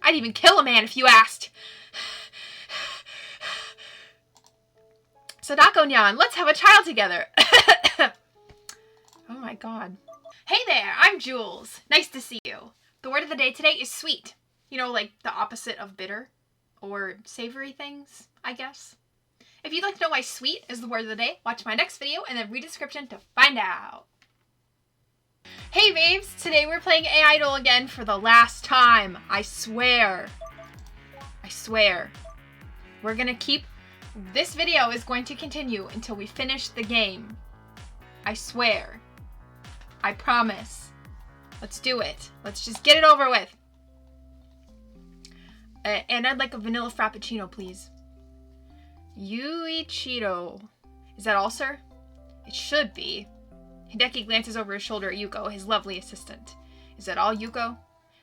I'd even kill a man if you asked. Sadako Nyan, let's have a child together. Oh my god. Hey there, I'm Jules. Nice to see you. The word of the day today is sweet. You know, like the opposite of bitter. Or savory things, I guess. If you'd like to know why sweet is the word of the day, watch my next video and then read the description to find out. Hey babes, today we're playing AIdol again for the last time. I swear. I swear. We're gonna keep... This video is going to continue until we finish the game. I swear. I promise. Let's do it. Let's just get it over with. And I'd like a vanilla frappuccino, please. Yuichiro. Is that all, sir? It should be. Hideki glances over his shoulder at Yuko, his lovely assistant. Is that all, Yuko?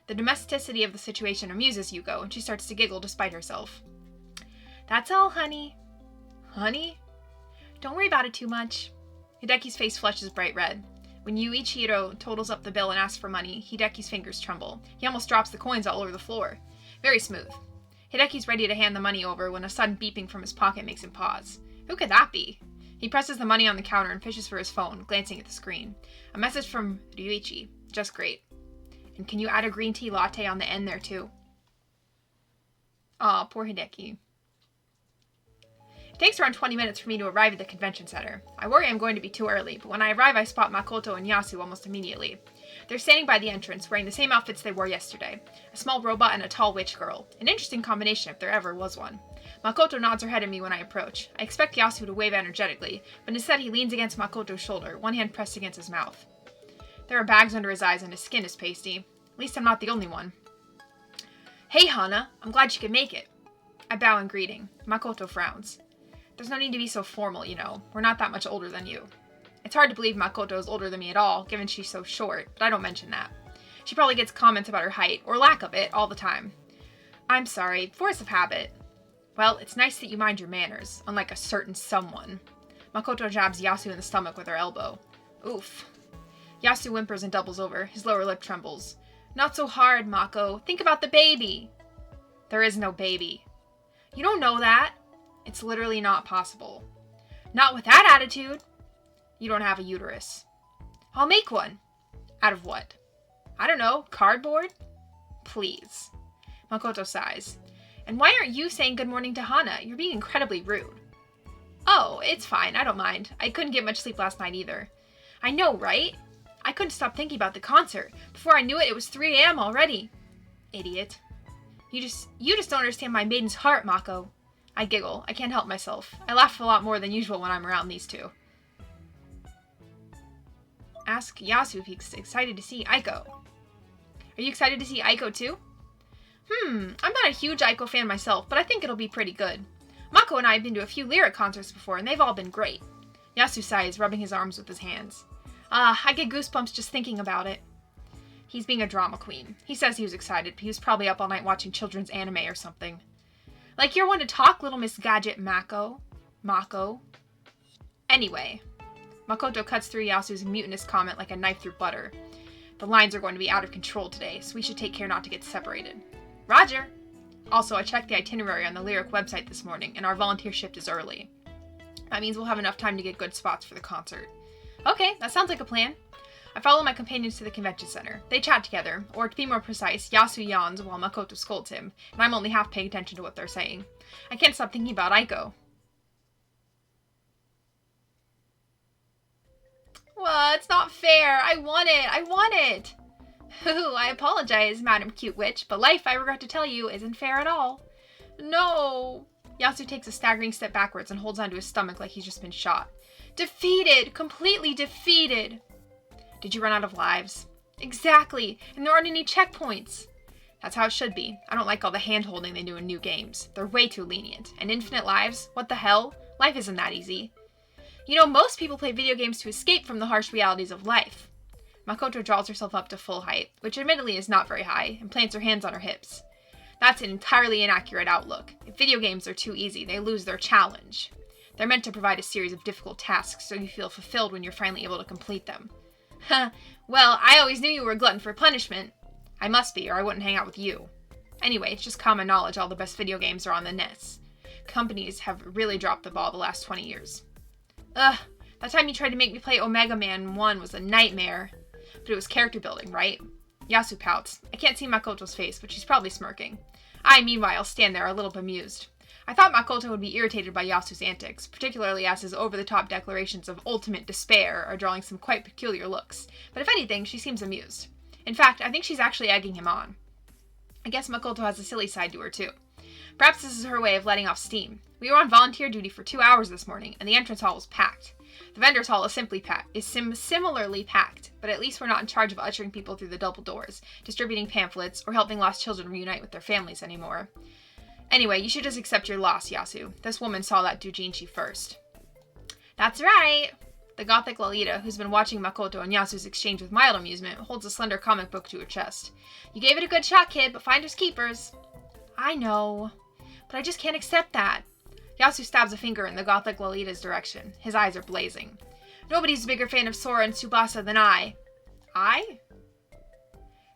The domesticity of the situation amuses Yuko, and she starts to giggle despite herself. That's all, honey. Honey? Don't worry about it too much. Hideki's face flushes bright red. When Yuichiro totals up the bill and asks for money, Hideki's fingers tremble. He almost drops the coins all over the floor. Very smooth. Hideki's ready to hand the money over when a sudden beeping from his pocket makes him pause. Who could that be? He presses the money on the counter and fishes for his phone, glancing at the screen. A message from Ryuichi. Just great. And can you add a green tea latte on the end there too? Aw, poor Hideki. It takes around 20 minutes for me to arrive at the convention center. I worry I'm going to be too early, but when I arrive I spot Makoto and Yasu almost immediately. They're standing by the entrance, wearing the same outfits they wore yesterday. A small robot and a tall witch girl. An interesting combination if there ever was one. Makoto nods her head at me when I approach. I expect Yasu to wave energetically, but instead he leans against Makoto's shoulder, one hand pressed against his mouth. There are bags under his eyes and his skin is pasty. At least I'm not the only one. Hey Hana, I'm glad you could make it. I bow in greeting. Makoto frowns. There's no need to be so formal, you know. We're not that much older than you. It's hard to believe Makoto is older than me at all, given she's so short, but I don't mention that. She probably gets comments about her height, or lack of it, all the time. I'm sorry, force of habit. Well, it's nice that you mind your manners, unlike a certain someone. Makoto jabs Yasu in the stomach with her elbow. Oof. Yasu whimpers and doubles over, his lower lip trembles. Not so hard, Mako. Think about the baby. There is no baby. You don't know that. It's literally not possible. Not with that attitude. You don't have a uterus. I'll make one. Out of what? I don't know, cardboard? Please. Makoto sighs. And why aren't you saying good morning to Hana? You're being incredibly rude. Oh, it's fine, I don't mind. I couldn't get much sleep last night either. I know, right? I couldn't stop thinking about the concert. Before I knew it, it was 3 a.m. already. Idiot. You just don't understand my maiden's heart, Mako. I giggle. I can't help myself. I laugh a lot more than usual when I'm around these two. Ask Yasu if he's excited to see Aiko. Are you excited to see Aiko too? I'm not a huge Aiko fan myself, but I think it'll be pretty good. Mako and I have been to a few lyric concerts before, and they've all been great. Yasu sighs, rubbing his arms with his hands. I get goosebumps just thinking about it. He's being a drama queen. He says he was excited, but he was probably up all night watching children's anime or something. Like you're one to talk, little Miss Gadget Mako. Anyway. Makoto cuts through Yasu's mutinous comment like a knife through butter. The lines are going to be out of control today, so we should take care not to get separated. Roger! Also, I checked the itinerary on the Lyric website this morning, and our volunteer shift is early. That means we'll have enough time to get good spots for the concert. Okay, that sounds like a plan. I follow my companions to the convention center. They chat together, or to be more precise, Yasu yawns while Makoto scolds him, and I'm only half paying attention to what they're saying. I can't stop thinking about Aiko. Well, it's not fair. I want it. Ooh, I apologize, Madam Cute Witch, but life, I regret to tell you, isn't fair at all. No. Yasu takes a staggering step backwards and holds onto his stomach like he's just been shot. Defeated! Completely defeated! Did you run out of lives? Exactly, and there aren't any checkpoints. That's how it should be. I don't like all the hand-holding they do in new games. They're way too lenient. And infinite lives? What the hell? Life isn't that easy. You know, most people play video games to escape from the harsh realities of life. Makoto draws herself up to full height, which admittedly is not very high, and plants her hands on her hips. That's an entirely inaccurate outlook. If video games are too easy, they lose their challenge. They're meant to provide a series of difficult tasks so you feel fulfilled when you're finally able to complete them. Well, I always knew you were a glutton for punishment. I must be, or I wouldn't hang out with you. Anyway, it's just common knowledge all the best video games are on the NES. Companies have really dropped the ball the last 20 years. Ugh, that time you tried to make me play Omega Man 1 was a nightmare. But it was character building, right? Yasu pouts. I can't see Makoto's face, but she's probably smirking. I, meanwhile, stand there a little bemused. I thought Makoto would be irritated by Yasu's antics, particularly as his over-the-top declarations of ultimate despair are drawing some quite peculiar looks. But if anything, she seems amused. In fact, I think she's actually egging him on. I guess Makoto has a silly side to her, too. Perhaps this is her way of letting off steam. We were on volunteer duty for 2 hours this morning, and the entrance hall was packed. The vendor's hall is similarly packed, but at least we're not in charge of ushering people through the double doors, distributing pamphlets, or helping lost children reunite with their families anymore. Anyway, you should just accept your loss, Yasu. This woman saw that doujinshi first. That's right! The gothic Lolita, who's been watching Makoto and Yasu's exchange with mild amusement, holds a slender comic book to her chest. You gave it a good shot, kid, but finders keepers. I know, but I just can't accept that. Yasu stabs a finger in the gothic Lolita's direction. His eyes are blazing. Nobody's a bigger fan of Sora and Tsubasa than I. I?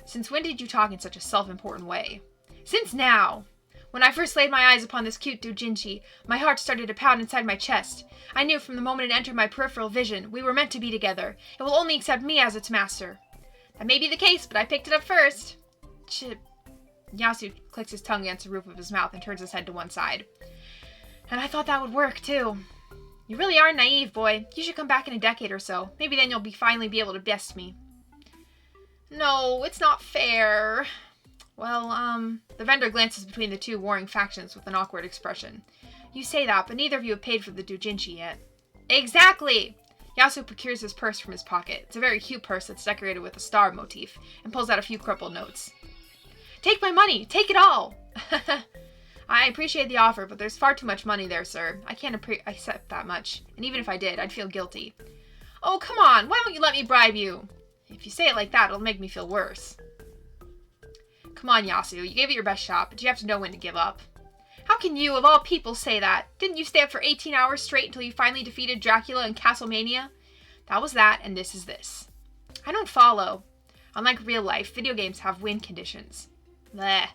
Since when did you talk in such a self-important way? Since now! When I first laid my eyes upon this cute doujinshi, my heart started to pound inside my chest. I knew from the moment it entered my peripheral vision, we were meant to be together. It will only accept me as its master. That may be the case, but I picked it up first. Chip. Yasu clicks his tongue against the roof of his mouth and turns his head to one side. And I thought that would work, too. You really are naive, boy. You should come back in a decade or so. Maybe then you'll finally be able to best me. No, it's not fair. Well, the vendor glances between the two warring factions with an awkward expression. You say that, but neither of you have paid for the doujinshi yet. Exactly! Yasu procures his purse from his pocket. It's a very cute purse that's decorated with a star motif, and pulls out a few crumpled notes. Take my money! Take it all! I appreciate the offer, but there's far too much money there, sir. I can't accept that much, and even if I did, I'd feel guilty. Oh, come on! Why won't you let me bribe you? If you say it like that, it'll make me feel worse. Come on, Yasu. You gave it your best shot, but you have to know when to give up. How can you, of all people, say that? Didn't you stay up for 18 hours straight until you finally defeated Dracula in Castlemania? That was that, and this is this. I don't follow. Unlike real life, video games have win conditions. Bleh.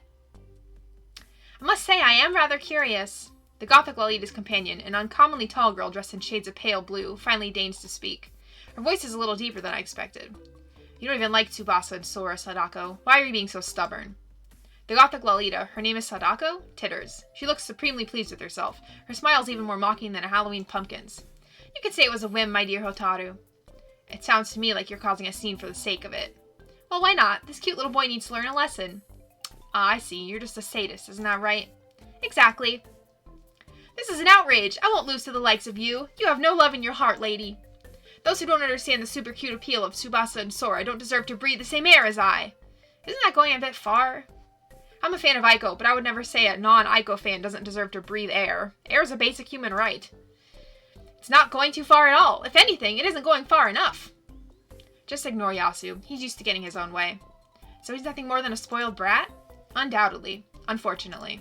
I must say, I am rather curious. The gothic Lolita's companion, an uncommonly tall girl dressed in shades of pale blue, finally deigns to speak. Her voice is a little deeper than I expected. You don't even like Tsubasa and Sora, Sadako. Why are you being so stubborn? The gothic Lolita, her name is Sadako, titters. She looks supremely pleased with herself. Her smile's even more mocking than a Halloween pumpkin's. You could say it was a whim, my dear Hotaru. It sounds to me like you're causing a scene for the sake of it. Well, why not? This cute little boy needs to learn a lesson. Ah, I see. You're just a sadist, isn't that right? Exactly. This is an outrage. I won't lose to the likes of you. You have no love in your heart, lady. Those who don't understand the super cute appeal of Tsubasa and Sora don't deserve to breathe the same air as I. Isn't that going a bit far? I'm a fan of Aiko, but I would never say a non-Aiko fan doesn't deserve to breathe air. Air is a basic human right. It's not going too far at all. If anything, it isn't going far enough. Just ignore Yasu. He's used to getting his own way. So he's nothing more than a spoiled brat? Undoubtedly. Unfortunately.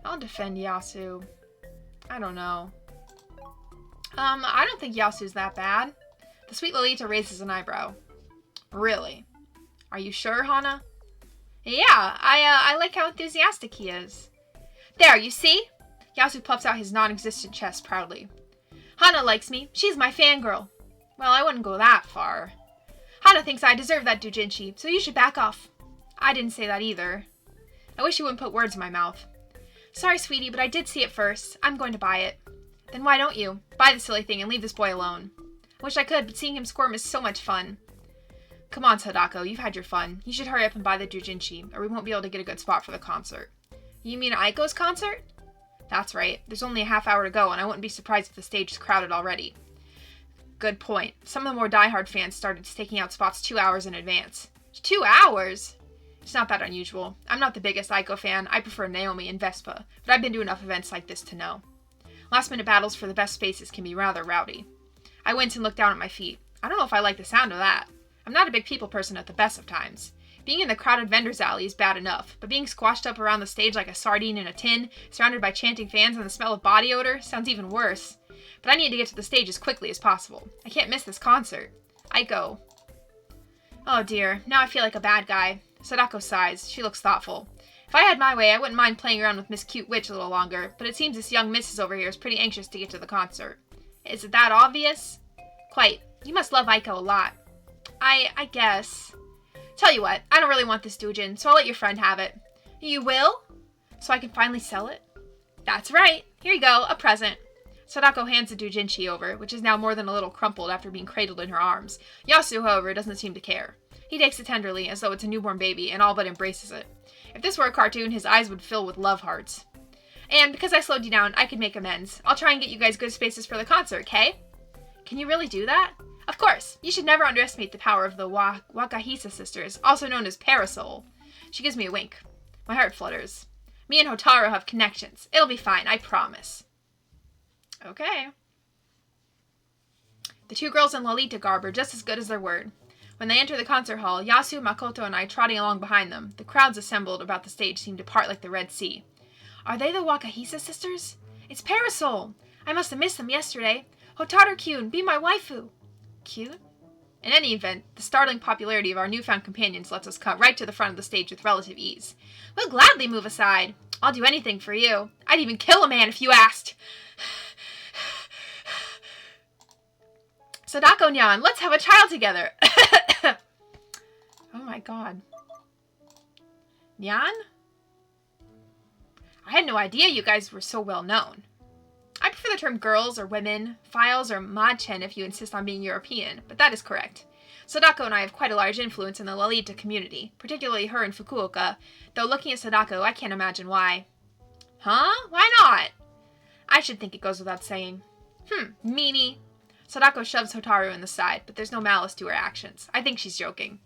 I'll defend Yasu. I don't know. I don't think Yasu's that bad. The sweet Lolita raises an eyebrow. Really? Are you sure, Hana? Yeah, I like how enthusiastic he is. There, you see? Yasu puffs out his non-existent chest proudly. Hana likes me. She's my fangirl. Well, I wouldn't go that far. Hana thinks I deserve that doujinshi, so you should back off. I didn't say that either. I wish you wouldn't put words in my mouth. Sorry, sweetie, but I did see it first. I'm going to buy it. Then why don't you? Buy the silly thing and leave this boy alone. I wish I could, but seeing him squirm is so much fun. Come on, Sadako, you've had your fun. You should hurry up and buy the doujinshi, or we won't be able to get a good spot for the concert. You mean Aiko's concert? That's right. There's only a half hour to go, and I wouldn't be surprised if the stage is crowded already. Good point. Some of the more diehard fans started staking out spots 2 hours in advance. 2 hours? It's not that unusual. I'm not the biggest Aiko fan. I prefer Naomi and Vespa, but I've been to enough events like this to know. Last-minute battles for the best spaces can be rather rowdy. I went and looked down at my feet. I don't know if I like the sound of that. I'm not a big people person at the best of times. Being in the crowded vendor's alley is bad enough, but being squashed up around the stage like a sardine in a tin, surrounded by chanting fans and the smell of body odor, sounds even worse. But I need to get to the stage as quickly as possible. I can't miss this concert. Aiko. Oh dear, now I feel like a bad guy. Sadako sighs. She looks thoughtful. If I had my way, I wouldn't mind playing around with Miss Cute Witch a little longer, but it seems this young missus over here is pretty anxious to get to the concert. Is it that obvious? Quite. You must love Aiko a lot. I guess. Tell you what, I don't really want this doujin, so I'll let your friend have it. You will? So I can finally sell it? That's right. Here you go, a present. Sadako hands the doujinshi over, which is now more than a little crumpled after being cradled in her arms. Yasu, however, doesn't seem to care. He takes it tenderly, as though it's a newborn baby, and all but embraces it. If this were a cartoon, his eyes would fill with love hearts. And because I slowed you down, I could make amends. I'll try and get you guys good spaces for the concert, okay? Can you really do that? Of course. You should never underestimate the power of the Wakahisa sisters, also known as Parasol. She gives me a wink. My heart flutters. Me and Hotaru have connections. It'll be fine, I promise. Okay. The two girls in Lolita garb are just as good as their word. When they enter the concert hall, Yasu, Makoto, and I trotting along behind them, the crowds assembled about the stage seem to part like the Red Sea. Are they the Wakahisa sisters? It's Parasol! I must have missed them yesterday. Hotaru-kyun, be my waifu. Cute? In any event, the startling popularity of our newfound companions lets us cut right to the front of the stage with relative ease. We'll gladly move aside. I'll do anything for you. I'd even kill a man if you asked. Sadako-nyan, let's have a child together. Oh my god. Nyan? I had no idea you guys were so well known. I prefer the term girls or women, files or madchen if you insist on being European, but that is correct. Sadako and I have quite a large influence in the Lolita community, particularly her in Fukuoka, though looking at Sadako, I can't imagine why. Huh? Why not? I should think it goes without saying. Meanie. Sadako shoves Hotaru in the side, but there's no malice to her actions. I think she's joking.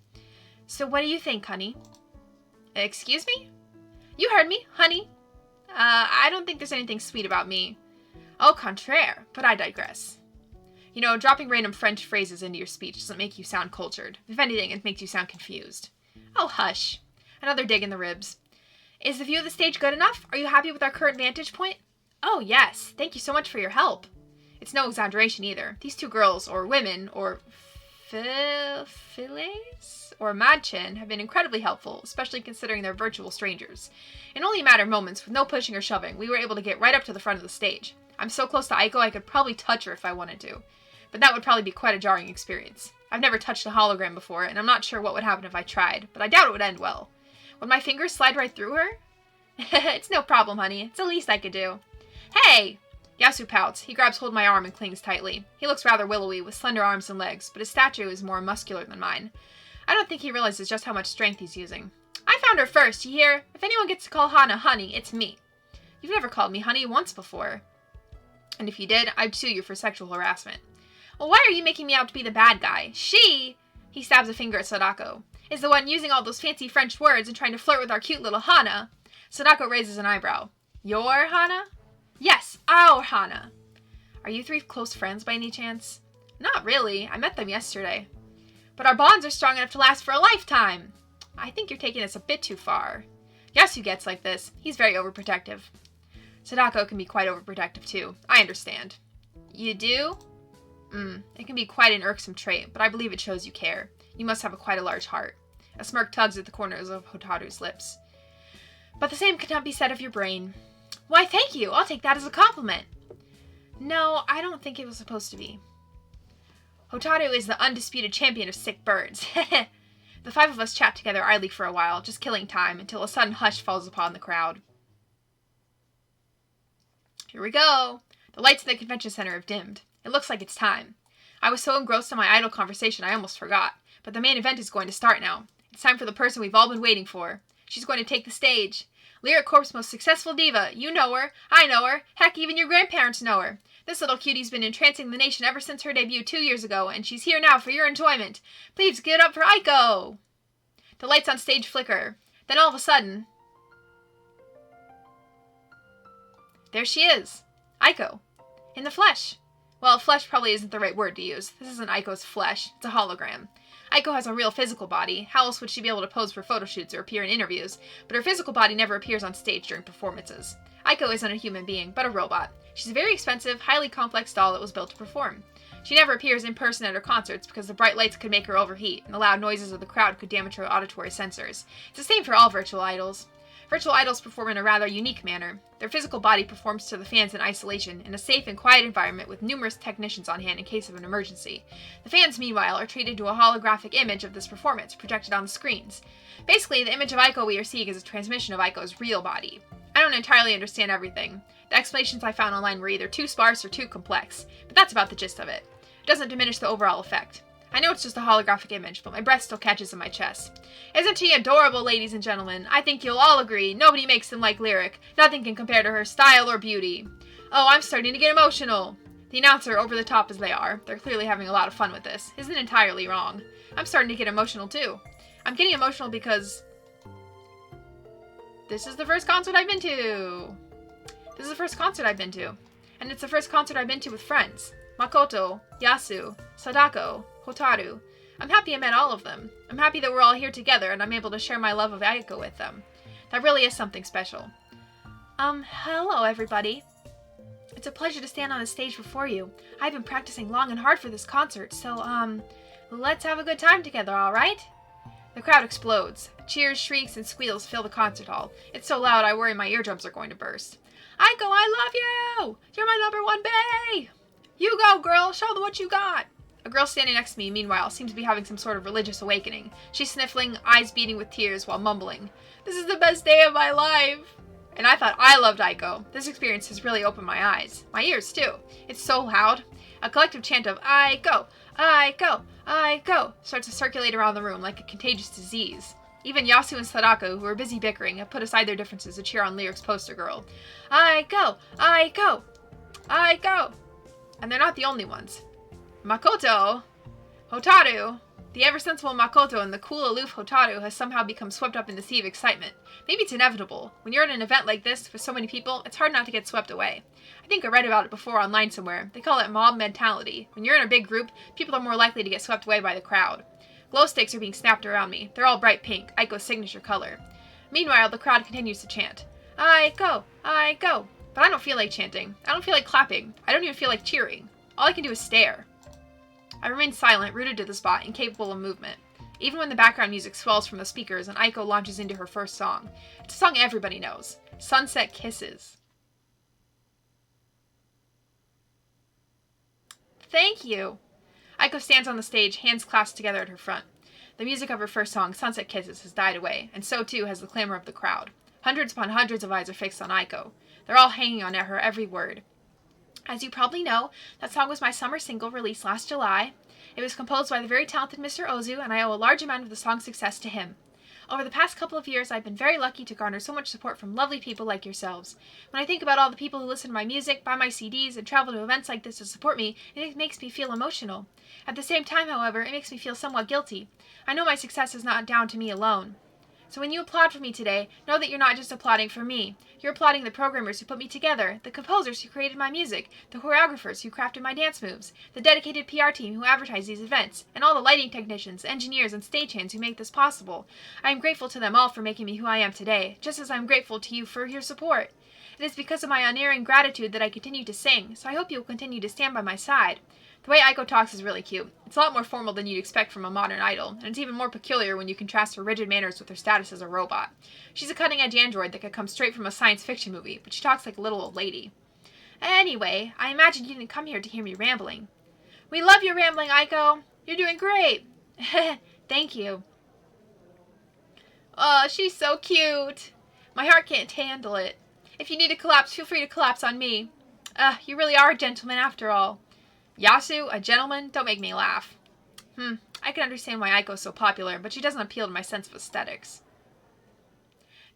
So what do you think, honey? Excuse me? You heard me, honey. I don't think there's anything sweet about me. Au contraire, but I digress. You know, dropping random French phrases into your speech doesn't make you sound cultured. If anything, it makes you sound confused. Oh, hush. Another dig in the ribs. Is the view of the stage good enough? Are you happy with our current vantage point? Oh, yes. Thank you so much for your help. It's no exaggeration either. These two girls, or women, or filles, or madchen, have been incredibly helpful, especially considering they're virtual strangers. In only a matter of moments, with no pushing or shoving, we were able to get right up to the front of the stage. I'm so close to Aiko I could probably touch her if I wanted to. But that would probably be quite a jarring experience. I've never touched a hologram before, and I'm not sure what would happen if I tried, but I doubt it would end well. Would my fingers slide right through her? It's no problem, honey. It's the least I could do. Hey! Yasu pouts. He grabs hold of my arm and clings tightly. He looks rather willowy, with slender arms and legs, but his stature is more muscular than mine. I don't think he realizes just how much strength he's using. I found her first, you hear? If anyone gets to call Hana honey, it's me. You've never called me honey once before. And if you did, I'd sue you for sexual harassment. Well, why are you making me out to be the bad guy? She, he stabs a finger at Sadako, is the one using all those fancy French words and trying to flirt with our cute little Hana. Sadako raises an eyebrow. Your Hana? Yes, our Hana. Are you three close friends by any chance? Not really. I met them yesterday. But our bonds are strong enough to last for a lifetime. I think you're taking this a bit too far. Yasu gets like this. He's very overprotective. Sadako can be quite overprotective too. I understand. You do? It can be quite an irksome trait, but I believe it shows you care. You must have quite a large heart. A smirk tugs at the corners of Hotaru's lips. But the same could not be said of your brain. Why, thank you. I'll take that as a compliment. No, I don't think it was supposed to be. Hotaru is the undisputed champion of sick birds. The five of us chat together idly for a while, just killing time, until a sudden hush falls upon the crowd. Here we go. The lights in the convention center have dimmed. It looks like it's time. I was so engrossed in my idol conversation I almost forgot. But the main event is going to start now. It's time for the person we've all been waiting for. She's going to take the stage. Lyric Corp's most successful diva. You know her. I know her. Heck, even your grandparents know her. This little cutie's been entrancing the nation ever since her debut 2 years ago, and she's here now for your enjoyment. Please give it up for Aiko! The lights on stage flicker. Then all of a sudden... there she is. Aiko. In the flesh. Well, flesh probably isn't the right word to use. This isn't Aiko's flesh. It's a hologram. Aiko has a real physical body. How else would she be able to pose for photo shoots or appear in interviews? But her physical body never appears on stage during performances. Aiko isn't a human being, but a robot. She's a very expensive, highly complex doll that was built to perform. She never appears in person at her concerts because the bright lights could make her overheat, and the loud noises of the crowd could damage her auditory sensors. It's the same for all virtual idols. Virtual idols perform in a rather unique manner. Their physical body performs to the fans in isolation, in a safe and quiet environment with numerous technicians on hand in case of an emergency. The fans, meanwhile, are treated to a holographic image of this performance, projected on the screens. Basically, the image of Aiko we are seeing is a transmission of Aiko's real body. I don't entirely understand everything. The explanations I found online were either too sparse or too complex, but that's about the gist of it. It doesn't diminish the overall effect. I know it's just a holographic image, but my breath still catches in my chest. Isn't she adorable, ladies and gentlemen? I think you'll all agree, nobody makes them like Lyric. Nothing can compare to her style or beauty. Oh, I'm starting to get emotional. The announcer, over the top as they are, they're clearly having a lot of fun with this, isn't entirely wrong. I'm starting to get emotional too. I'm getting emotional because this is the first concert I've been to. This is the first concert I've been to. And it's the first concert I've been to with friends. Makoto, Yasu, Sadako, Hotaru. I'm happy I met all of them. I'm happy that we're all here together and I'm able to share my love of Aiko with them. That really is something special. Hello everybody. It's a pleasure to stand on the stage before you. I've been practicing long and hard for this concert, so, let's have a good time together, alright? The crowd explodes. Cheers, shrieks, and squeals fill the concert hall. It's so loud I worry my eardrums are going to burst. Aiko, I love you! You're my number one bae! You go, girl! Show them what you got! A girl standing next to me, meanwhile, seems to be having some sort of religious awakening. She's sniffling, eyes beating with tears, while mumbling, "This is the best day of my life!" And I thought I loved Aiko. This experience has really opened my eyes. My ears, too. It's so loud. A collective chant of Aiko, Aiko, Aiko starts to circulate around the room like a contagious disease. Even Yasu and Sadako, who are busy bickering, have put aside their differences to cheer on Lyric's poster girl. Aiko, Aiko, Aiko! And they're not the only ones. Makoto, Hotaru, the ever-sensible Makoto and the cool, aloof Hotaru has somehow become swept up in the sea of excitement. Maybe it's inevitable. When you're at an event like this with so many people, it's hard not to get swept away. I think I read about it before online somewhere. They call it mob mentality. When you're in a big group, people are more likely to get swept away by the crowd. Glow sticks are being snapped around me. They're all bright pink, Aiko's signature color. Meanwhile, the crowd continues to chant, Aiko, Aiko. But I don't feel like chanting. I don't feel like clapping. I don't even feel like cheering. All I can do is stare. I remain silent, rooted to the spot, incapable of movement. Even when the background music swells from the speakers and Aiko launches into her first song. It's a song everybody knows. Sunset Kisses. Thank you. Aiko stands on the stage, hands clasped together at her front. The music of her first song, Sunset Kisses, has died away, and so too has the clamor of the crowd. Hundreds upon hundreds of eyes are fixed on Aiko. They're all hanging on her every word. As you probably know, that song was my summer single released last July. It was composed by the very talented Mr. Ozu, and I owe a large amount of the song's success to him. Over the past couple of years, I've been very lucky to garner so much support from lovely people like yourselves. When I think about all the people who listen to my music, buy my CDs, and travel to events like this to support me, it makes me feel emotional. At the same time, however, it makes me feel somewhat guilty. I know my success is not down to me alone. So when you applaud for me today, know that you're not just applauding for me. You're applauding the programmers who put me together, the composers who created my music, the choreographers who crafted my dance moves, the dedicated PR team who advertised these events, and all the lighting technicians, engineers, and stagehands who make this possible. I am grateful to them all for making me who I am today, just as I'm grateful to you for your support. It is because of my unerring gratitude that I continue to sing, so I hope you will continue to stand by my side. The way Aiko talks is really cute. It's a lot more formal than you'd expect from a modern idol, and it's even more peculiar when you contrast her rigid manners with her status as a robot. She's a cutting-edge android that could come straight from a science fiction movie, but she talks like a little old lady. Anyway, I imagine you didn't come here to hear me rambling. We love your rambling, Aiko! You're doing great! Thank you. Oh, she's so cute! My heart can't handle it. If you need to collapse, feel free to collapse on me. You really are a gentleman after all. Yasu, a gentleman? Don't make me laugh. I can understand why Aiko's so popular, but she doesn't appeal to my sense of aesthetics.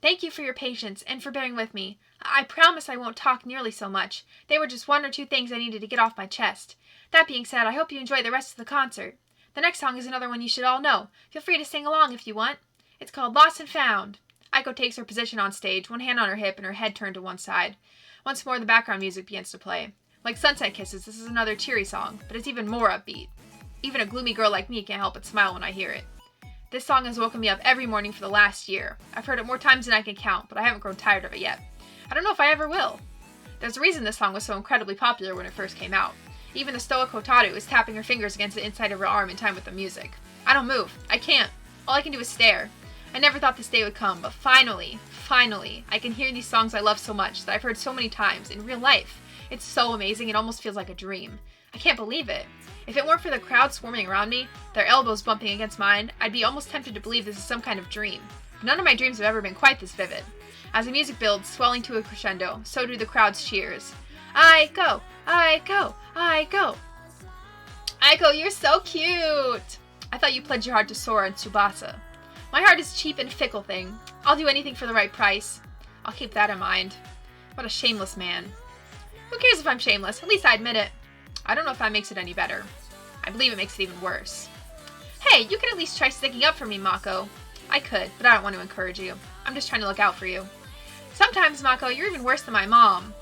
Thank you for your patience, and for bearing with me. I promise I won't talk nearly so much. They were just one or two things I needed to get off my chest. That being said, I hope you enjoy the rest of the concert. The next song is another one you should all know. Feel free to sing along if you want. It's called Lost and Found. Aiko takes her position on stage, one hand on her hip and her head turned to one side. Once more, the background music begins to play. Like Sunset Kisses, this is another cheery song, but it's even more upbeat. Even a gloomy girl like me can't help but smile when I hear it. This song has woken me up every morning for the last year. I've heard it more times than I can count, but I haven't grown tired of it yet. I don't know if I ever will. There's a reason this song was so incredibly popular when it first came out. Even the stoic Hotaru is tapping her fingers against the inside of her arm in time with the music. I don't move. I can't. All I can do is stare. I never thought this day would come, but finally, I can hear these songs I love so much that I've heard so many times in real life. It's so amazing, it almost feels like a dream. I can't believe it. If it weren't for the crowd swarming around me, their elbows bumping against mine, I'd be almost tempted to believe this is some kind of dream. None of my dreams have ever been quite this vivid. As the music builds, swelling to a crescendo, so do the crowd's cheers. Aiko! Aiko! Aiko! Aiko, you're so cute! I thought you pledged your heart to Sora and Tsubasa. My heart is a cheap and fickle thing. I'll do anything for the right price. I'll keep that in mind. What a shameless man. Who cares if I'm shameless? At least I admit it. I don't know if that makes it any better. I believe it makes it even worse. Hey, you can at least try sticking up for me, Mako. I could, but I don't want to encourage you. I'm just trying to look out for you. Sometimes, Mako, you're even worse than my mom.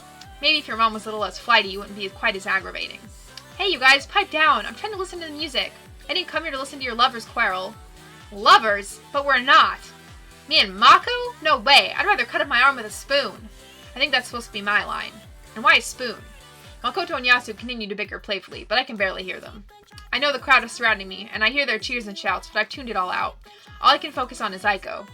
Maybe if your mom was a little less flighty, you wouldn't be quite as aggravating. Hey, you guys, pipe down. I'm trying to listen to the music. I didn't come here to listen to your lovers quarrel. Lovers? But we're not. Me and Mako? No way. I'd rather cut up my arm with a spoon. I think that's supposed to be my line. And why a spoon? Makoto and Yasu continue to bicker playfully, but I can barely hear them. I know the crowd is surrounding me, and I hear their cheers and shouts, but I've tuned it all out. All I can focus on is Aiko.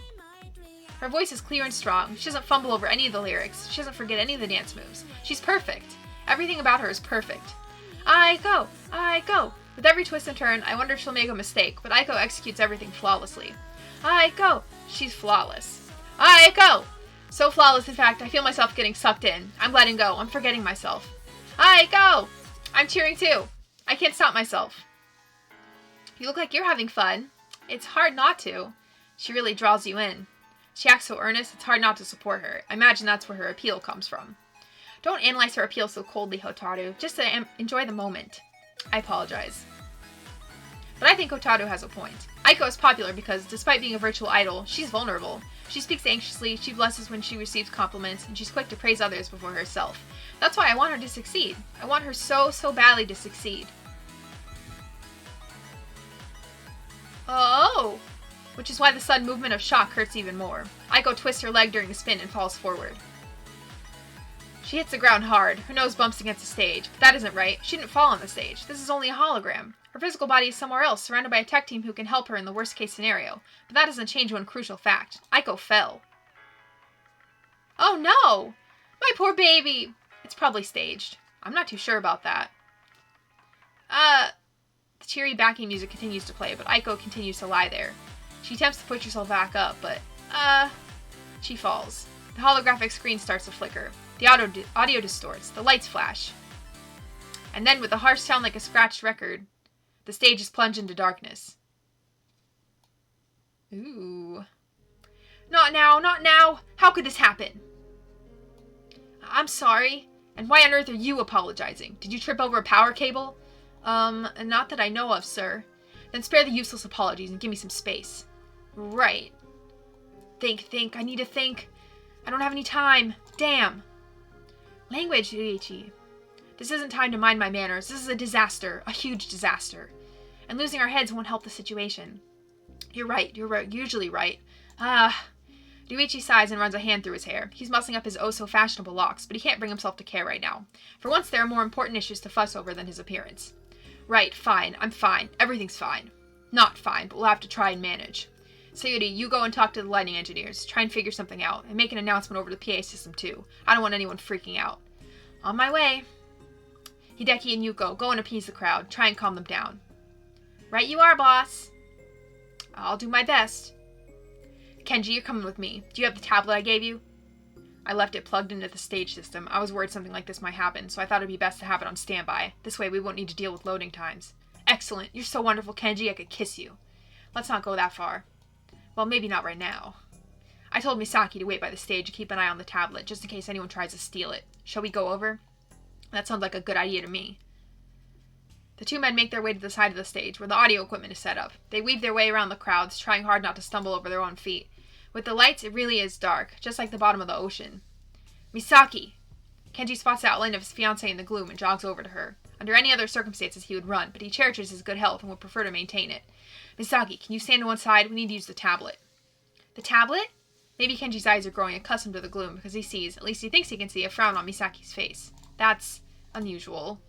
Her voice is clear and strong. She doesn't fumble over any of the lyrics. She doesn't forget any of the dance moves. She's perfect. Everything about her is perfect. Aiko! Aiko! With every twist and turn, I wonder if she'll make a mistake, but Aiko executes everything flawlessly. Aiko! She's flawless. Aiko! So flawless, in fact, I feel myself getting sucked in. I'm letting go. I'm forgetting myself. Aiko! I'm cheering too. I can't stop myself. You look like you're having fun. It's hard not to. She really draws you in. She acts so earnest, it's hard not to support her. I imagine that's where her appeal comes from. Don't analyze her appeal so coldly, Hotaru. Just enjoy the moment. I apologize. But I think Hotaru has a point. Aiko is popular because, despite being a virtual idol, she's vulnerable. She speaks anxiously, she blesses when she receives compliments, and she's quick to praise others before herself. That's why I want her to succeed. I want her so badly to succeed. Oh! Which is why the sudden movement of shock hurts even more. Aiko twists her leg during the spin and falls forward. She hits the ground hard. Her nose bumps against the stage. But that isn't right. She didn't fall on the stage. This is only a hologram. Her physical body is somewhere else, surrounded by a tech team who can help her in the worst-case scenario. But that doesn't change one crucial fact. Aiko fell. Oh no! My poor baby! It's probably staged. I'm not too sure about that. The cheery backing music continues to play, but Aiko continues to lie there. She attempts to push herself back up, but, she falls. The holographic screen starts to flicker. The audio distorts. The lights flash. And then, with a harsh sound like a scratched record, the stage is plunged into darkness. Ooh. Not now, not now! How could this happen? I'm sorry. And why on earth are you apologizing? Did you trip over a power cable? Not that I know of, sir. Then spare the useless apologies and give me some space. Right. Think. I need to think. I don't have any time. Damn. Language, Yuichi. This isn't time to mind my manners. This is a disaster. A huge disaster. And losing our heads won't help the situation. You're right. You're usually right. Ryuichi sighs and runs a hand through his hair. He's mussing up his oh-so-fashionable locks, but he can't bring himself to care right now. For once, there are more important issues to fuss over than his appearance. Right, fine. I'm fine. Everything's fine. Not fine, but we'll have to try and manage. Sayuri, you go and talk to the lighting engineers. Try and figure something out. And make an announcement over the PA system, too. I don't want anyone freaking out. On my way. Hideki and Yuko, go and appease the crowd. Try and calm them down. Right you are, boss. I'll do my best. Kenji, you're coming with me. Do you have the tablet I gave you? I left it plugged into the stage system. I was worried something like this might happen, so I thought it'd be best to have it on standby. This way we won't need to deal with loading times. Excellent. You're so wonderful, Kenji, I could kiss you. Let's not go that far. Well, maybe not right now. I told Misaki to wait by the stage to keep an eye on the tablet, just in case anyone tries to steal it. Shall we go over? That sounds like a good idea to me. The two men make their way to the side of the stage, where the audio equipment is set up. They weave their way around the crowds, trying hard not to stumble over their own feet. With the lights, it really is dark, just like the bottom of the ocean. Misaki! Kenji spots the outline of his fiancée in the gloom and jogs over to her. Under any other circumstances, he would run, but he cherishes his good health and would prefer to maintain it. Misaki, can you stand to one side? We need to use the tablet. The tablet? Maybe Kenji's eyes are growing accustomed to the gloom because he sees, at least he thinks he can see, a frown on Misaki's face. That's unusual.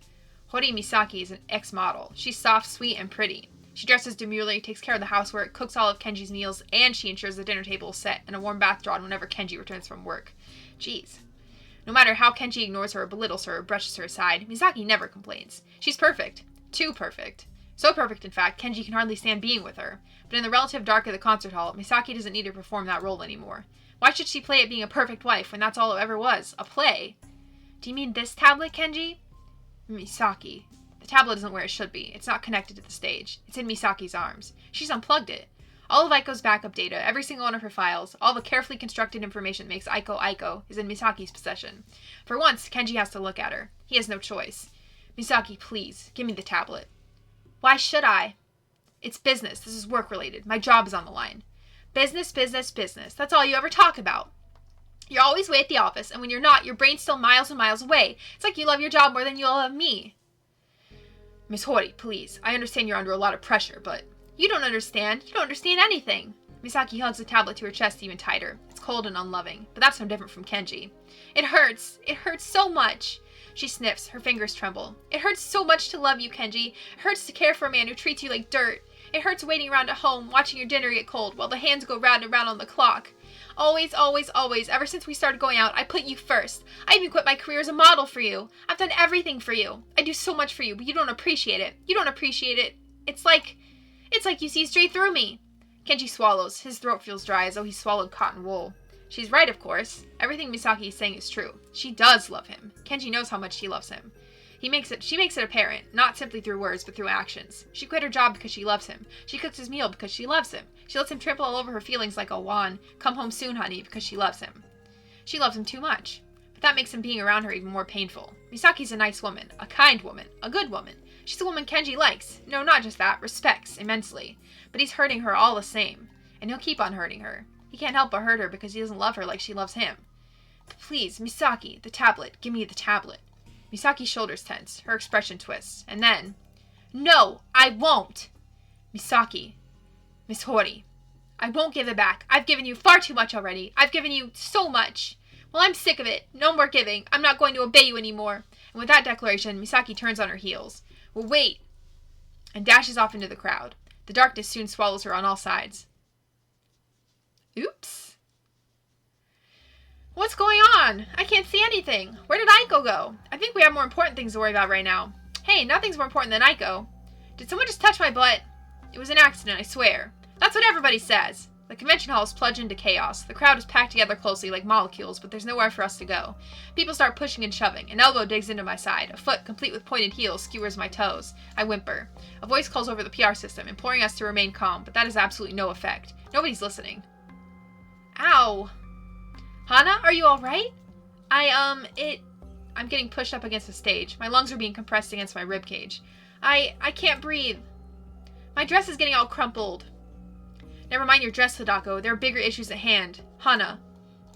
Hori Misaki is an ex-model. She's soft, sweet, and pretty. She dresses demurely, takes care of the housework, cooks all of Kenji's meals, and she ensures the dinner table is set and a warm bath drawn whenever Kenji returns from work. Jeez. No matter how Kenji ignores her or belittles her or brushes her aside, Misaki never complains. She's perfect. Too perfect. So perfect, in fact, Kenji can hardly stand being with her. But in the relative dark of the concert hall, Misaki doesn't need to perform that role anymore. Why should she play at being a perfect wife when that's all it ever was? A play? Do you mean this tablet, Kenji? Misaki. The tablet isn't where it should be. It's not connected to the stage. It's in Misaki's arms. She's unplugged it. All of Aiko's backup data, every single one of her files, all the carefully constructed information that makes Aiko Aiko, is in Misaki's possession. For once, Kenji has to look at her. He has no choice. Misaki, please, give me the tablet. Why should I? It's business. This is work-related. My job is on the line. Business, business, business. That's all you ever talk about. You're always away at the office, and when you're not, your brain's still miles and miles away. It's like you love your job more than you love me. Miss Hori, please. I understand you're under a lot of pressure, but... You don't understand. You don't understand anything. Misaki hugs the tablet to her chest even tighter. It's cold and unloving, but that's no different from Kenji. It hurts. It hurts so much. She sniffs. Her fingers tremble. It hurts so much to love you, Kenji. It hurts to care for a man who treats you like dirt. It hurts waiting around at home, watching your dinner get cold while the hands go round and round on the clock. Always, always, always, ever since we started going out, I put you first. I even quit my career as a model for you. I've done everything for you. I do so much for you, but you don't appreciate it. You don't appreciate it. It's like you see straight through me. Kenji swallows. His throat feels dry as though he swallowed cotton wool. She's right, of course. Everything Misaki is saying is true. She does love him. Kenji knows how much she loves him. She makes it apparent, not simply through words, but through actions. She quit her job because she loves him. She cooks his meal because she loves him. She lets him trample all over her feelings like a wand. Come home soon, honey, because she loves him. She loves him too much. But that makes him being around her even more painful. Misaki's a nice woman, a kind woman, a good woman. She's a woman Kenji likes. No, not just that, respects immensely. But he's hurting her all the same. And he'll keep on hurting her. He can't help but hurt her because he doesn't love her like she loves him. But please, Misaki, the tablet. Give me the tablet. Misaki's shoulders tense. Her expression twists. And then... No, I won't! Misaki. Miss Hori. I won't give it back. I've given you far too much already. I've given you so much. Well, I'm sick of it. No more giving. I'm not going to obey you anymore. And with that declaration, Misaki turns on her heels. Well, wait! And dashes off into the crowd. The darkness soon swallows her on all sides. Oops. What's going on? I can't see anything. Where did Aiko go? I think we have more important things to worry about right now. Hey, nothing's more important than Aiko. Did someone just touch my butt? It was an accident, I swear. That's what everybody says. The convention hall is plunged into chaos. The crowd is packed together closely like molecules, but there's nowhere for us to go. People start pushing and shoving. An elbow digs into my side. A foot, complete with pointed heels, skewers my toes. I whimper. A voice calls over the PR system, imploring us to remain calm, but that has absolutely no effect. Nobody's listening. Ow. Hana, are you alright? I'm getting pushed up against the stage. My lungs are being compressed against my ribcage. I can't breathe. My dress is getting all crumpled. Never mind your dress, Sadako. There are bigger issues at hand. Hana.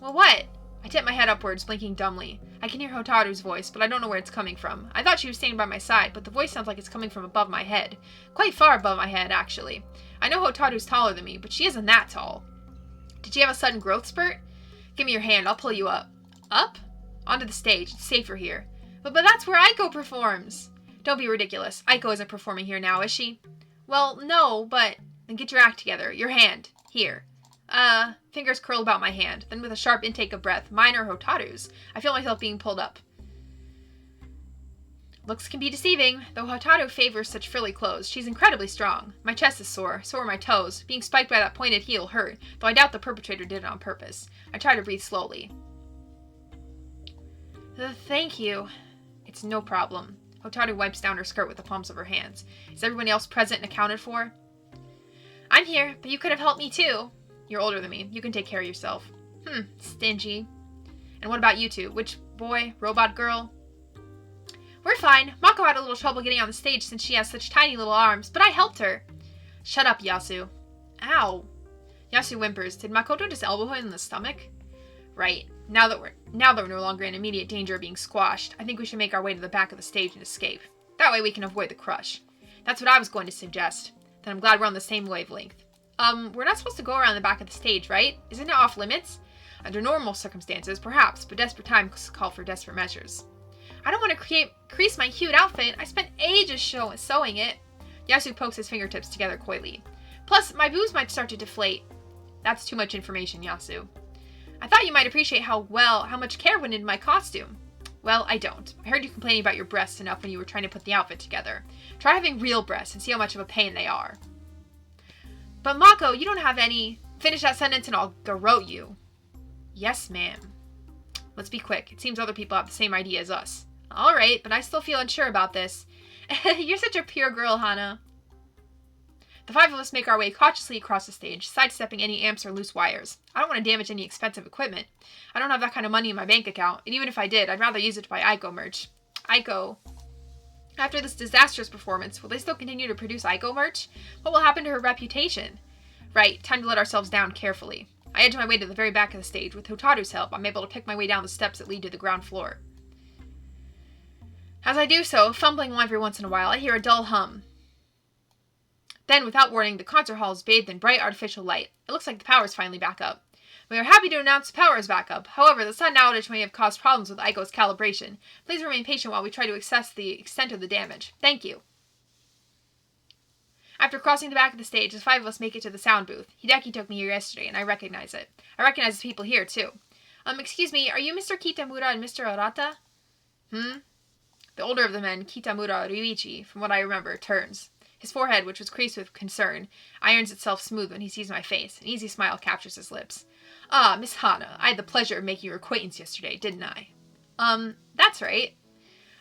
Well, what? I tip my head upwards, blinking dumbly. I can hear Hotaru's voice, but I don't know where it's coming from. I thought she was standing by my side, but the voice sounds like it's coming from above my head. Quite far above my head, actually. I know Hotaru's taller than me, but she isn't that tall. Did she have a sudden growth spurt? Give me your hand. I'll pull you up. Up? Onto the stage. It's safer here. But that's where Aiko performs. Don't be ridiculous. Aiko isn't performing here now, is she? Well, no, but... Then get your act together. Your hand. Here. Fingers curl about my hand. Then with a sharp intake of breath, mine or Hotaru's, I feel myself being pulled up. Looks can be deceiving. Though Hotaru favors such frilly clothes, she's incredibly strong. My chest is sore. So are my toes. Being spiked by that pointed heel hurt, though I doubt the perpetrator did it on purpose. I try to breathe slowly. Thank you. It's no problem. Hotaru wipes down her skirt with the palms of her hands. Is everyone else present and accounted for? I'm here, but you could have helped me too. You're older than me. You can take care of yourself. Stingy. And what about you two? Which boy? Robot girl? We're fine. Mako had a little trouble getting on the stage since she has such tiny little arms, but I helped her. Shut up, Yasu. Ow. Yasu whimpers. Did Makoto just elbow him in the stomach? Right. Now that we're no longer in immediate danger of being squashed, I think we should make our way to the back of the stage and escape. That way we can avoid the crush. That's what I was going to suggest. Then I'm glad we're on the same wavelength. We're not supposed to go around the back of the stage, right? Isn't it off limits? Under normal circumstances, perhaps, but desperate times call for desperate measures. I don't want to crease my cute outfit. I spent ages sewing it. Yasu pokes his fingertips together coyly. Plus, my boobs might start to deflate. That's too much information, Yasu. I thought you might appreciate how much care went into my costume. Well, I don't. I heard you complaining about your breasts enough when you were trying to put the outfit together. Try having real breasts and see how much of a pain they are. But Mako, you don't have any. Finish that sentence and I'll garrote you. Yes, ma'am. Let's be quick. It seems other people have the same idea as us. Alright, but I still feel unsure about this. You're such a pure girl, Hana. The five of us make our way cautiously across the stage, sidestepping any amps or loose wires. I don't want to damage any expensive equipment. I don't have that kind of money in my bank account, and even if I did, I'd rather use it to buy Aiko merch. Aiko. After this disastrous performance, will they still continue to produce Aiko merch? What will happen to her reputation? Right, time to let ourselves down carefully. I edge my way to the very back of the stage. With Hotaru's help, I'm able to pick my way down the steps that lead to the ground floor. As I do so, fumbling every once in a while, I hear a dull hum. Then, without warning, the concert hall is bathed in bright artificial light. It looks like the power is finally back up. We are happy to announce the power is back up. However, the sudden outage may have caused problems with Aiko's calibration. Please remain patient while we try to assess the extent of the damage. Thank you. After crossing the back of the stage, the five of us make it to the sound booth. Hideki took me here yesterday, and I recognize it. I recognize the people here, too. Excuse me, are you Mr. Kitamura and Mr. Arata? The older of the men, Kitamura Ryuichi, from what I remember, turns. His forehead, which was creased with concern, irons itself smooth when he sees my face. An easy smile captures his lips. Ah, Miss Hana, I had the pleasure of making your acquaintance yesterday, didn't I? That's right.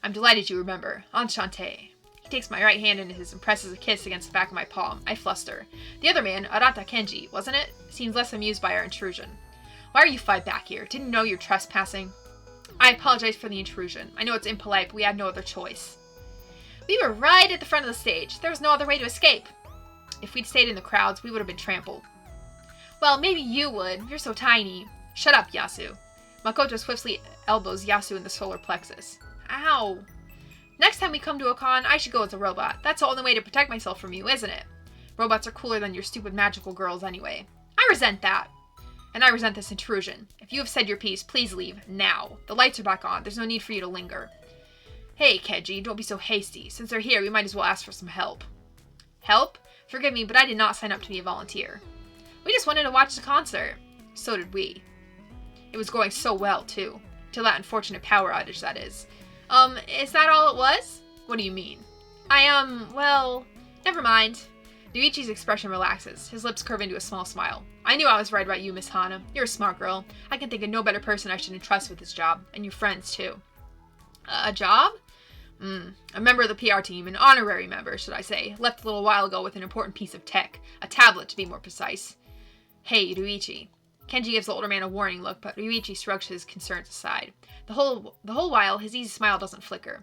I'm delighted you remember. Enchanté. He takes my right hand in his and presses a kiss against the back of my palm. I fluster. The other man, Arata Kenji, wasn't it? Seems less amused by our intrusion. Why are you five back here? Didn't you know you're trespassing? I apologize for the intrusion. I know it's impolite, but we had no other choice. We were right at the front of the stage. There was no other way to escape. If we'd stayed in the crowds, we would have been trampled. Well, maybe you would. You're so tiny. Shut up, Yasu. Makoto swiftly elbows Yasu in the solar plexus. Ow. Next time we come to a con, I should go as a robot. That's the only way to protect myself from you, isn't it? Robots are cooler than your stupid magical girls anyway. I resent that. And I resent this intrusion. If you have said your piece, please leave, now. The lights are back on. There's no need for you to linger. Hey, Kenji, don't be so hasty. Since they're here, we might as well ask for some help. Help? Forgive me, but I did not sign up to be a volunteer. We just wanted to watch the concert. So did we. It was going so well, too. Till that unfortunate power outage, that is. Is that all it was? What do you mean? Well, never mind. Ryuichi's expression relaxes. His lips curve into a small smile. I knew I was right about you, Miss Hana. You're a smart girl. I can think of no better person I should entrust with this job. And your friends, too. A job? A member of the PR team, an honorary member, should I say, left a little while ago with an important piece of tech. A tablet, to be more precise. Hey, Ryuichi. Kenji gives the older man a warning look, but Ryuichi shrugs his concerns aside. The whole while, his easy smile doesn't flicker.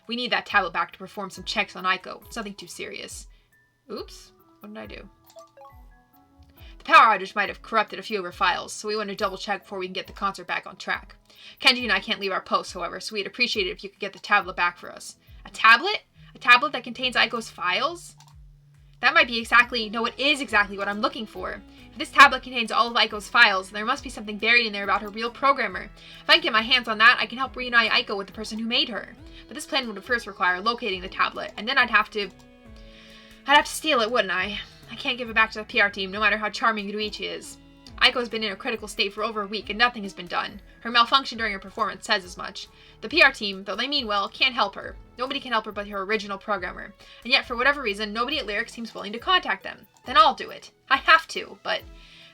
We need that tablet back to perform some checks on Aiko. It's nothing too serious. Oops. What did I do? The power outage might have corrupted a few of our files, so we want to double check before we can get the concert back on track. Kenji and I can't leave our posts, however, so we'd appreciate it if you could get the tablet back for us. A tablet? A tablet that contains Aiko's files? That might be exactly, no, it is exactly what I'm looking for. If this tablet contains all of Aiko's files, there must be something buried in there about her real programmer. If I can get my hands on that, I can help reunite Aiko with the person who made her. But this plan would first require locating the tablet, and then I'd have to steal it, wouldn't I? I can't give it back to the PR team, no matter how charming Ryuichi is. Aiko's been in a critical state for over a week, and nothing has been done. Her malfunction during her performance says as much. The PR team, though they mean well, can't help her. Nobody can help her but her original programmer. And yet, for whatever reason, nobody at Lyric seems willing to contact them. Then I'll do it. I have to, but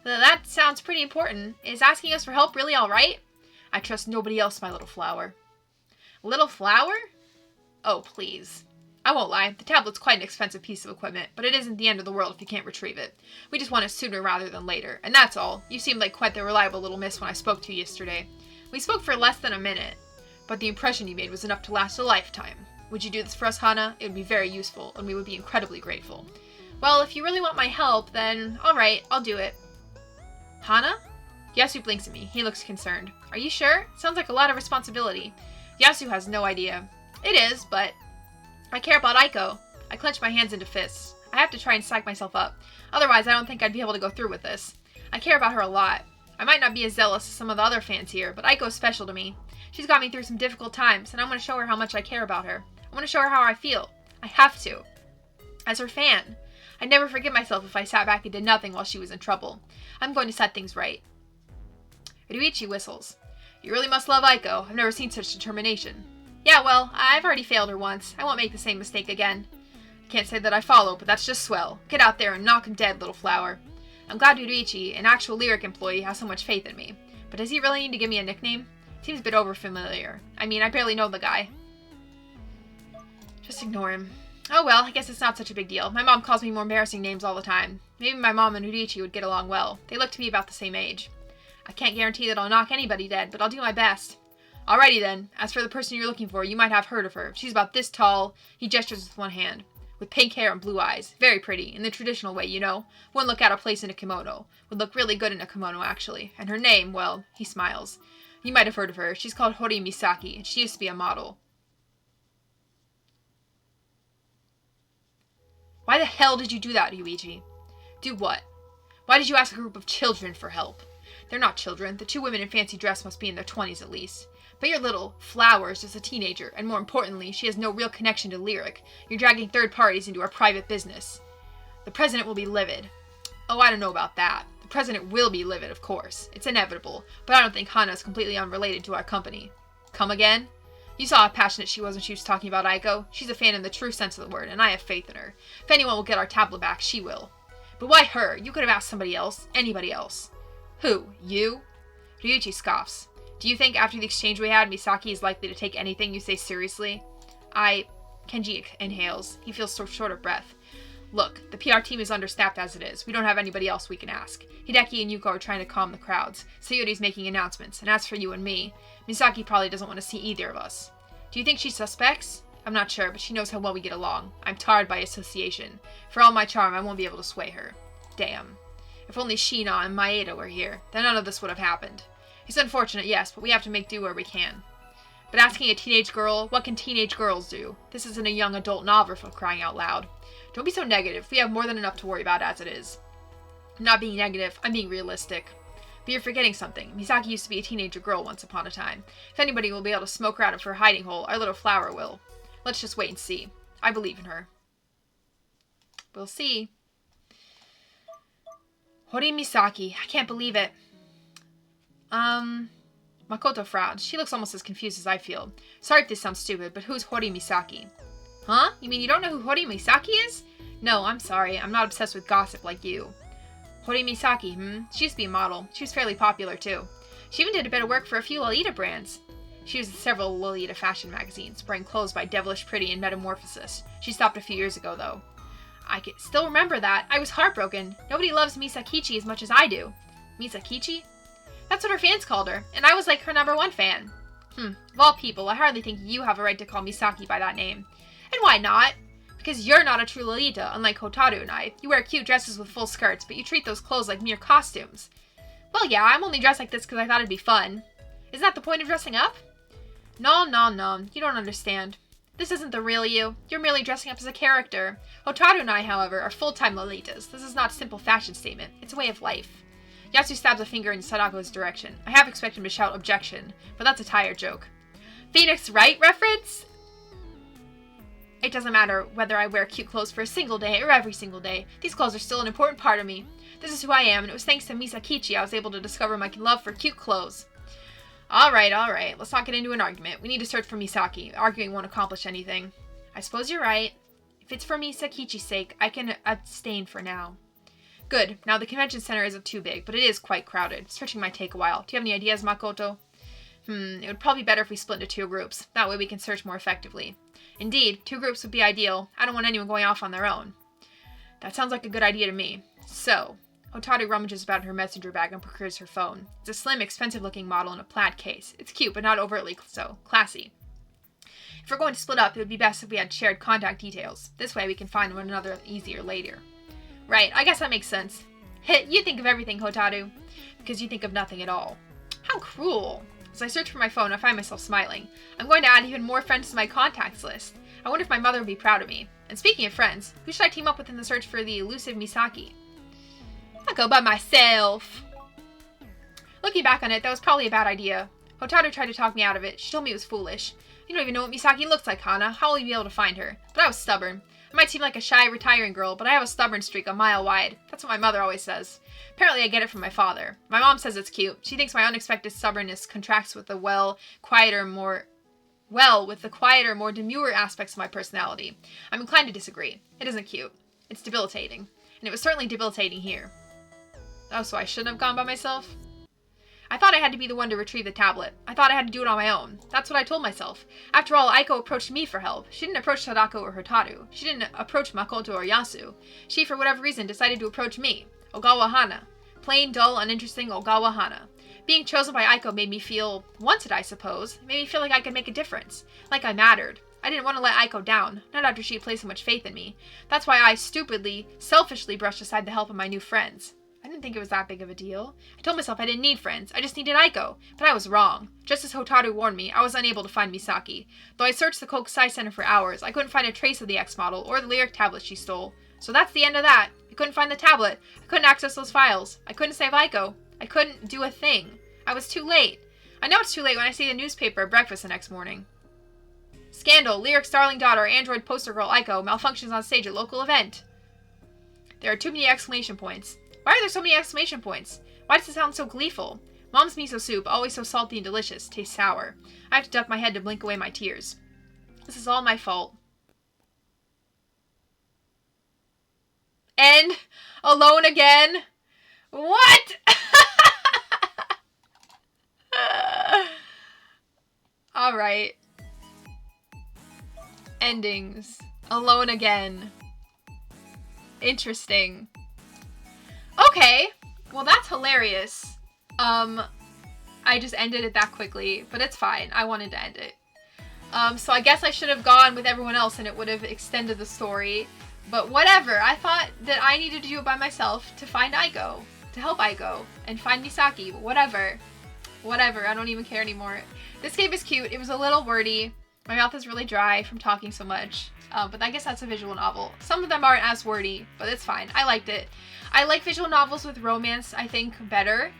that sounds pretty important. Is asking us for help really alright? I trust nobody else, my little flower. Little flower? Oh, please. I won't lie, the tablet's quite an expensive piece of equipment, but it isn't the end of the world if you can't retrieve it. We just want it sooner rather than later, and that's all. You seemed like quite the reliable little miss when I spoke to you yesterday. We spoke for less than a minute, but the impression you made was enough to last a lifetime. Would you do this for us, Hana? It would be very useful, and we would be incredibly grateful. Well, if you really want my help, then alright, I'll do it. Hana? Yasu blinks at me. He looks concerned. Are you sure? Sounds like a lot of responsibility. Yasu has no idea. It is, but I care about Aiko. I clench my hands into fists. I have to try and psych myself up. Otherwise, I don't think I'd be able to go through with this. I care about her a lot. I might not be as zealous as some of the other fans here, but Aiko's special to me. She's got me through some difficult times, and I want to show her how much I care about her. I want to show her how I feel. I have to. As her fan. I'd never forgive myself if I sat back and did nothing while she was in trouble. I'm going to set things right. Ryuichi whistles. You really must love Aiko. I've never seen such determination. Yeah, well, I've already failed her once. I won't make the same mistake again. I can't say that I follow, but that's just swell. Get out there and knock him dead, little flower. I'm glad Ryuichi, an actual lyric employee, has so much faith in me. But does he really need to give me a nickname? Seems a bit overfamiliar. I mean, I barely know the guy. Just ignore him. Oh well, I guess it's not such a big deal. My mom calls me more embarrassing names all the time. Maybe my mom and Ryuichi would get along well. They look to be about the same age. I can't guarantee that I'll knock anybody dead, but I'll do my best. Alrighty then. As for the person you're looking for, you might have heard of her. She's about this tall. He gestures with one hand. With pink hair and blue eyes. Very pretty. In the traditional way, you know. Wouldn't look out of place in a kimono. Would look really good in a kimono, actually. And her name, well, he smiles. You might have heard of her. She's called Hori Misaki, and she used to be a model. Why the hell did you do that, Ryuichi? Do what? Why did you ask a group of children for help? They're not children. The two women in fancy dress must be in their 20s at least. But your little flower is just a teenager, and more importantly, she has no real connection to Lyric. You're dragging third parties into our private business. The president will be livid. Oh, I don't know about that. The president will be livid, of course. It's inevitable, but I don't think Hana is completely unrelated to our company. Come again? You saw how passionate she was when she was talking about Aiko. She's a fan in the true sense of the word, and I have faith in her. If anyone will get our tablet back, she will. But why her? You could have asked somebody else. Anybody else. Who? You? Ryuichi scoffs. Do you think after the exchange we had, Misaki is likely to take anything you say seriously? Kenji inhales. He feels so short of breath. Look, the PR team is understaffed as it is. We don't have anybody else we can ask. Hideki and Yuko are trying to calm the crowds. Sayori's making announcements. And as for you and me, Misaki probably doesn't want to see either of us. Do you think she suspects? I'm not sure, but she knows how well we get along. I'm tarred by association. For all my charm, I won't be able to sway her. Damn. If only Shina and Maeda were here, then none of this would have happened. It's unfortunate, yes, but we have to make do where we can. But asking a teenage girl, what can teenage girls do? This isn't a young adult novel for crying out loud. Don't be so negative. We have more than enough to worry about as it is. I'm not being negative, I'm being realistic. But you're forgetting something. Misaki used to be a teenager girl once upon a time. If anybody will be able to smoke her out of her hiding hole, our little flower will. Let's just wait and see. I believe in her. We'll see. Hori Misaki. I can't believe it. Makoto frowns. She looks almost as confused as I feel. Sorry if this sounds stupid, but who's Hori Misaki? Huh? You mean you don't know who Hori Misaki is? No, I'm sorry. I'm not obsessed with gossip like you. Hori Misaki, She used to be a model. She was fairly popular, too. She even did a bit of work for a few Lolita brands. She was in several Lolita fashion magazines, wearing clothes by Devilish Pretty and Metamorphosis. She stopped a few years ago, though. I can still remember that. I was heartbroken. Nobody loves Misakichi as much as I do. Misakichi? That's what her fans called her, and I was like her #1 fan. Of all people, I hardly think you have a right to call Misaki by that name. And why not? Because you're not a true Lolita, unlike Hotaru and I. You wear cute dresses with full skirts, but you treat those clothes like mere costumes. Well, yeah, I'm only dressed like this because I thought it'd be fun. Isn't that the point of dressing up? No, you don't understand. This isn't the real you. You're merely dressing up as a character. Hotaru and I, however, are full-time Lolitas. This is not a simple fashion statement. It's a way of life. Yasu stabs a finger in Sadako's direction. I half expect him to shout objection, but that's a tired joke. Phoenix Wright reference? It doesn't matter whether I wear cute clothes for a single day or every single day. These clothes are still an important part of me. This is who I am, and it was thanks to Misakichi I was able to discover my love for cute clothes. Alright. Let's not get into an argument. We need to search for Misaki. Arguing won't accomplish anything. I suppose you're right. If it's for Misakichi's sake, I can abstain for now. Good. Now the convention center isn't too big, but it is quite crowded. Searching might take a while. Do you have any ideas, Makoto? It would probably be better if we split into 2 groups. That way we can search more effectively. Indeed, 2 groups would be ideal. I don't want anyone going off on their own. That sounds like a good idea to me. So, Hotaru rummages about in her messenger bag and procures her phone. It's a slim, expensive-looking model in a plaid case. It's cute, but not overtly so. Classy. If we're going to split up, it would be best if we had shared contact details. This way we can find one another easier later. Right, I guess that makes sense. You think of everything, Hotaru, because you think of nothing at all. How cruel. As I search for my phone, I find myself smiling. I'm going to add even more friends to my contacts list. I wonder if my mother would be proud of me. And speaking of friends, who should I team up with in the search for the elusive Misaki? I'll go by myself. Looking back on it, that was probably a bad idea. Hotaru tried to talk me out of it. She told me it was foolish. You don't even know what Misaki looks like, Hana. How will you be able to find her? But I was stubborn. I might seem like a shy, retiring girl, but I have a stubborn streak a mile wide. That's what my mother always says. Apparently I get it from my father. My mom says it's cute. She thinks my unexpected stubbornness contracts with the quieter, more demure aspects of my personality. I'm inclined to disagree. It isn't cute. It's debilitating. And it was certainly debilitating here. Oh, so I shouldn't have gone by myself? I thought I had to be the one to retrieve the tablet. I thought I had to do it on my own. That's what I told myself. After all, Aiko approached me for help. She didn't approach Sadako or Hotaru. She didn't approach Makoto or Yasu. She, for whatever reason, decided to approach me. Ogawa Hana. Plain, dull, uninteresting Ogawa Hana. Being chosen by Aiko made me feel wanted, I suppose. It made me feel like I could make a difference. Like I mattered. I didn't want to let Aiko down, not after she had placed so much faith in me. That's why I stupidly, selfishly brushed aside the help of my new friends. I didn't think it was that big of a deal. I told myself I didn't need friends. I just needed Aiko. But I was wrong. Just as Hotaru warned me, I was unable to find Misaki. Though I searched the Kokusai Center for hours, I couldn't find a trace of the X model or the lyric tablet she stole. So that's the end of that. I couldn't find the tablet. I couldn't access those files. I couldn't save Aiko. I couldn't do a thing. I was too late. I know it's too late when I see the newspaper at breakfast the next morning. Scandal. Lyric's darling daughter, android poster girl Aiko, malfunctions on stage at local event. There are too many exclamation points. Why are there so many exclamation points? Why does it sound so gleeful? Mom's miso soup, always so salty and delicious, tastes sour. I have to duck my head to blink away my tears. This is all my fault. And alone again? What? Alright. Endings. Alone again. Interesting. Okay, well that's hilarious. I just ended it that quickly, but it's fine. I wanted to end it. So I guess I should have gone with everyone else and it would have extended the story. But whatever, I thought that I needed to do it by myself to find Aiko, to help Aiko, and find Misaki, but whatever. Whatever, I don't even care anymore. This game is cute. It was a little wordy. My mouth is really dry from talking so much. But I guess that's a visual novel. Some of them aren't as wordy, but it's fine. I liked it. I like visual novels with romance, I think, better.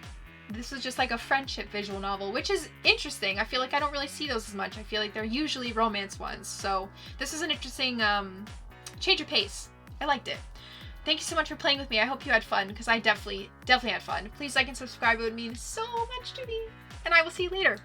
This was just like a friendship visual novel, which is interesting. I feel like I don't really see those as much. I feel like they're usually romance ones. So this is an interesting change of pace. I liked it. Thank you so much for playing with me. I hope you had fun, because I definitely had fun. Please like and subscribe. It would mean so much to me. And I will see you later.